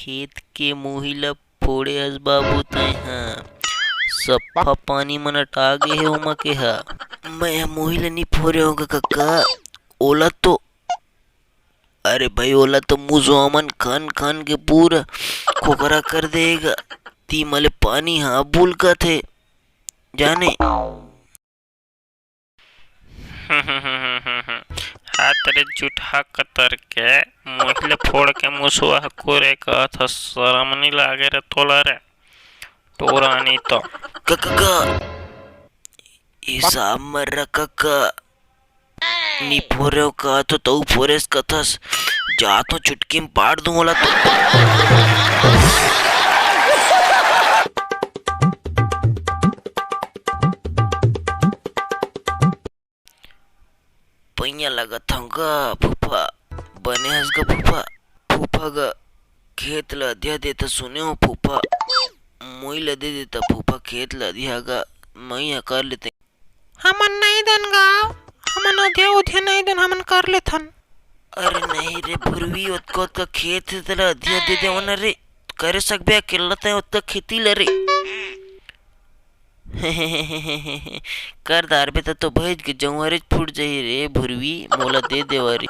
खेत के मुही ल फोड़े हस बाबू तय हाँ सफा पानी मन अटागे हे ओमा के हा मैं मुही ल नी फोड़े होगा कक्का ओला तो अरे भाई ओला तो मुझो मन खान खान के पूरा खोखरा कर देगा ती मले पानी हाँ भूल का थे जाने हाँ तेरे जूठा कतर के मुहिले फोड़ के मुसवा कोरे का था शरम नहीं लागे रे तोला रे टोरा नहीं तो कक्का हिसाब मर कक्का नी फोरे का तो तू फोरेस कथस जा तो चुटकी में पाड़ दूं वाला तो पैया लगा था फूफा बने हस गा फूफा फूफा गा खेत ल अधिया देता सुने हो फूफा मोई ल दे देता फूफा खेत ल अधिया गा मैं कर लेते हमन नहीं देन गाँव हमन अधिया उधिया नहीं देन हमन कर लेथन। अरे नहीं रे भुरवी उतको का खेत से तेरा अधिया दे दे वन रे करे सकबे अकेला ते उतका खेती ल रे कर दार पे तो भेज के जौहरे फूट जाई रे भुरवी मोला दे देवा रे